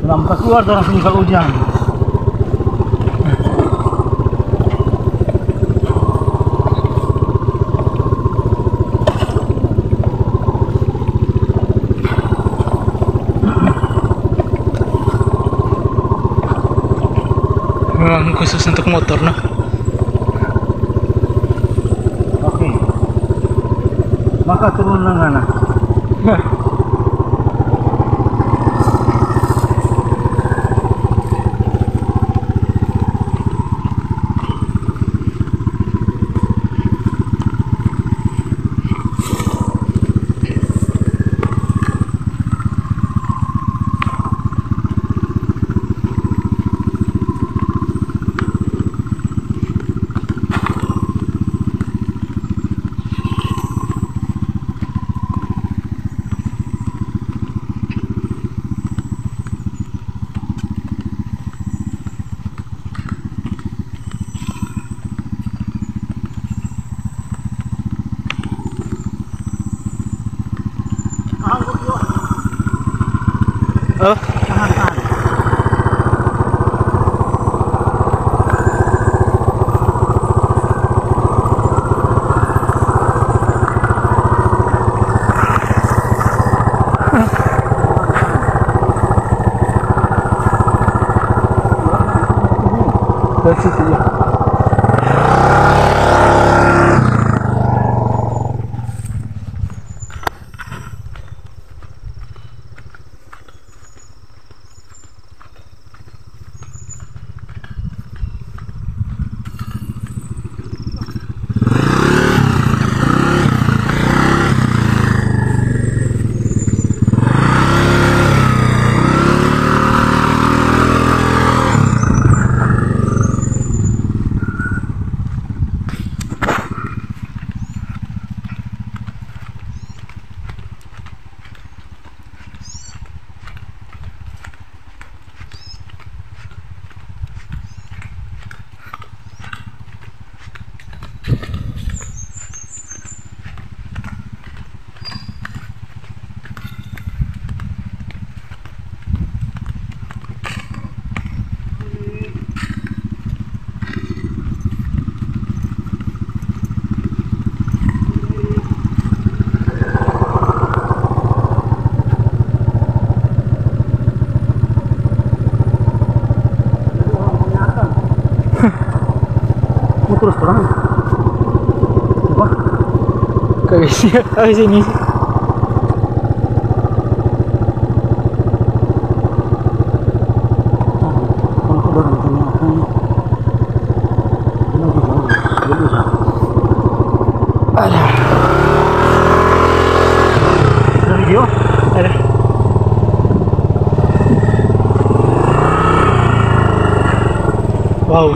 Lambat keluar langsung kalau hujan. Memang khusus untuk motor, nah. Oke. Maka turun lengan. Oh, tahan. Dari situ ya. Terus terang. Wah. Ke sini. Ada. Ada video? Ada. Wow.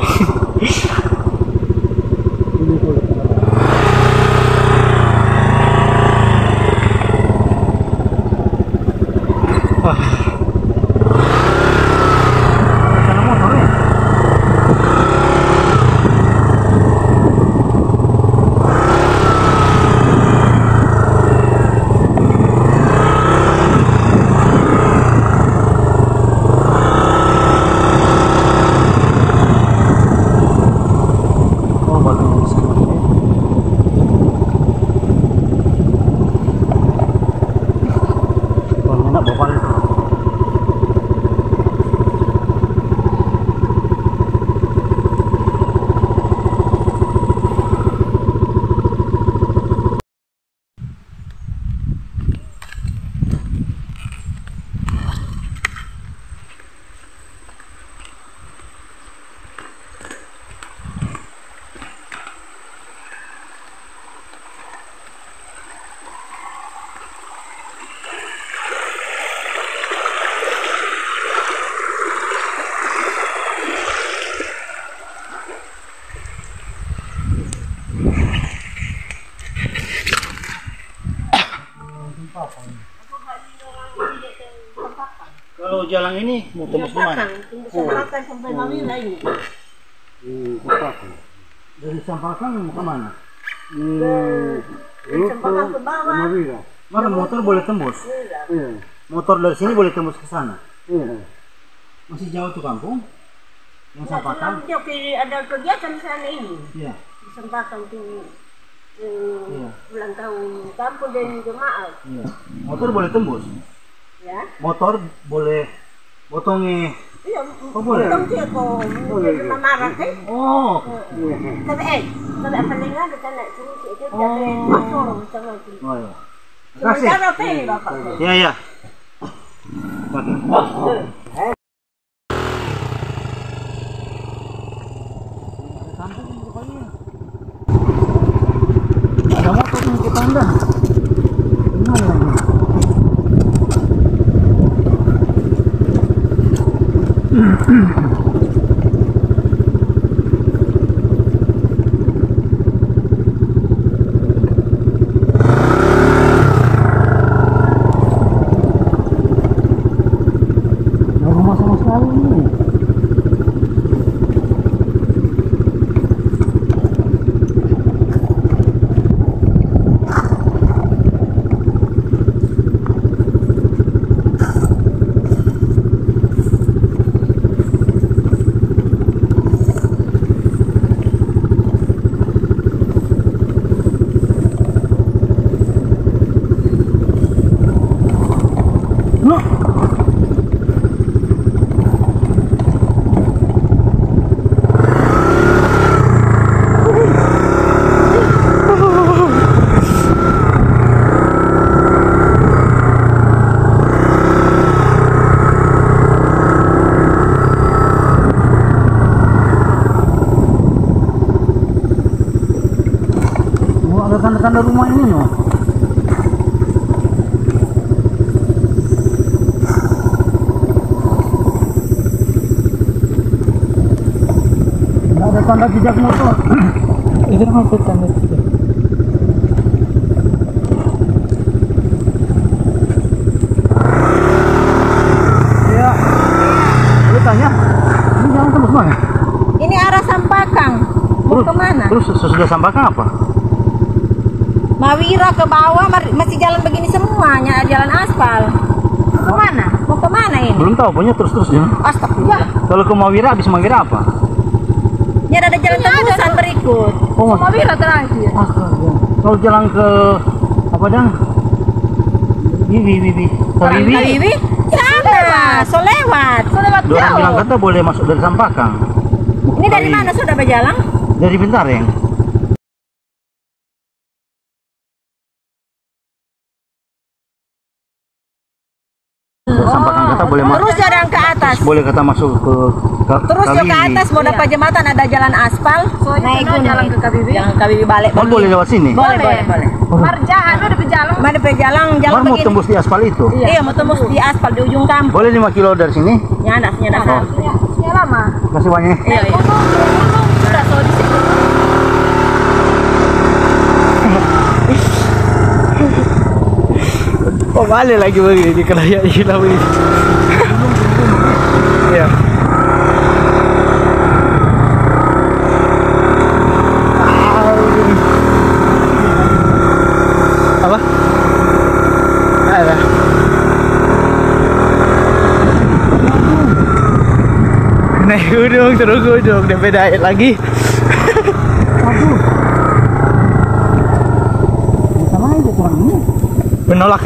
Kalau jalan ini mau tembus kemana? Sampai Mawira ini. Dari Sampakan mau kemana? Sampakan ke bawah. Mana motor boleh tembus? Motor dari sini boleh tembus ke sana? Masih jauh tuh kampung? Yang Sampakan? Ada kegiatan sana ini. Iya. Di Sampakan tuh ulang tahun kampung dan jemaah. Iya. Motor boleh tembus? Ya. Motor boleh potongnya? Iya. Oh boleh? Potong dia kok. Mamarak eh. Oh. Tapi apa lagi ada sana sini itu ada motor sama itu. Oh iya. Kasih. Sementara Bapak. Iya iya. Ada motor yang kita anda. Gimana ini? Nggak rumah sama sekali ini. Ada tanda-tanda rumah ini no. Nggak ada tanda jejak motor. Itu apa tanda itu? Iya. Lu tanya, ini jalan tembus mana? Ini arah Sampakang. Mau kemana? Terus sesudah Sampakan apa? Mawira ke bawah masih jalan begini semuanya, jalan aspal. Kemana? Mau kemana ini? Belum tahu, pokoknya terus-terus ya. Astagfirullah. Kalau ke Mawira, habis Mawira apa? Ini ada jalan tembusan berikut. Oh, Mawira terakhir. astaga. Kalau jalan ke apa dang? Wiwi. Wiwi? Sana, so lewat. Dua orang bilang kata boleh masuk dari Sampakang. Ini dari mana sudah berjalan? Dari Bintareng. Sampakang kata boleh masuk. Terus jalan ke atas. Boleh kata masuk ke Terus ke Kawiwi. atas mau dapat jembatan ada jalan aspal. Naik gunung. Jalan ke Kawiwi. Yang Kawiwi balik. Oh, boleh lewat sini? Boleh. Marjaan udah berjalan. Mana jalan Baru mau begini. tembus di aspal itu? Iya, mau tembus di aspal di ujung kampung. Boleh 5 kilo dari sini? Nyadas. Ya lama. Kasih banyak. Iya. Sudah so di situ. Oh balik lagi begini di Kelaya hilang ini. Ya. Apa? Ada. Naik gunung terus gunung dan beda lagi. Sama aja kurang ini. Menolak.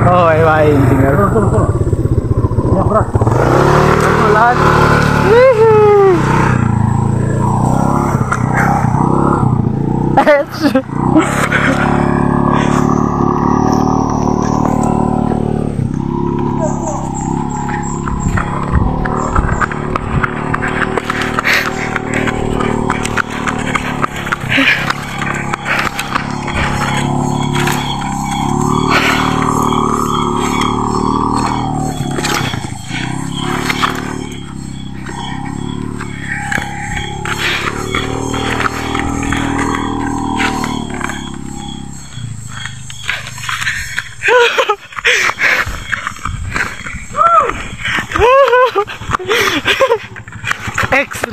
Oh, baik tinggal. Turun. Ya, berat. Pelan.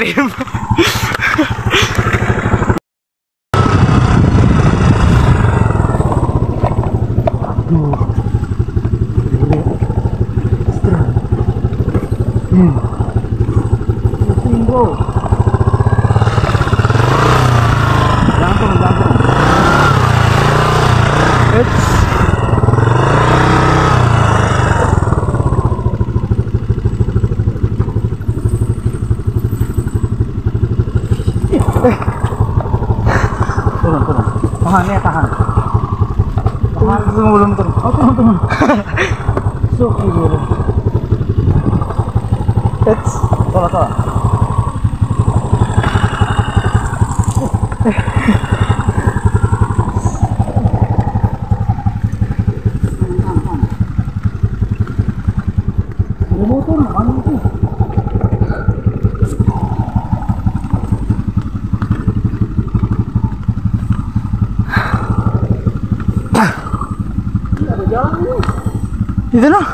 ekstrim. Pusing bro. Jangan turun. Eits. Turun. Tahan ya, tahan. Belum turun. Oh, turun. Sok dulu. Eits. Tolong. Ada motor, mana itu? Ini ada jalan nih. Itu noh.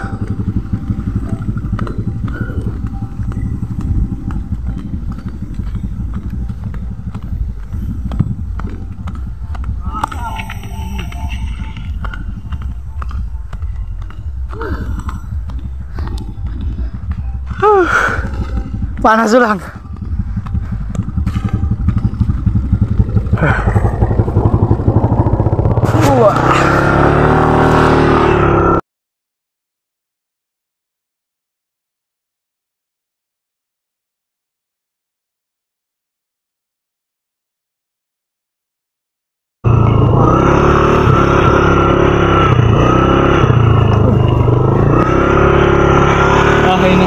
Panas ulang. Wah. Ini.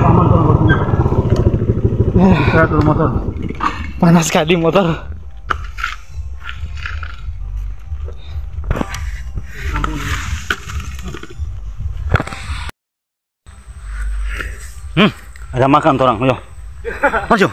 Aman turun bosnya. Istirahat dulu motor. Panas sekali motor. Ada makan orang, ayo. Maju.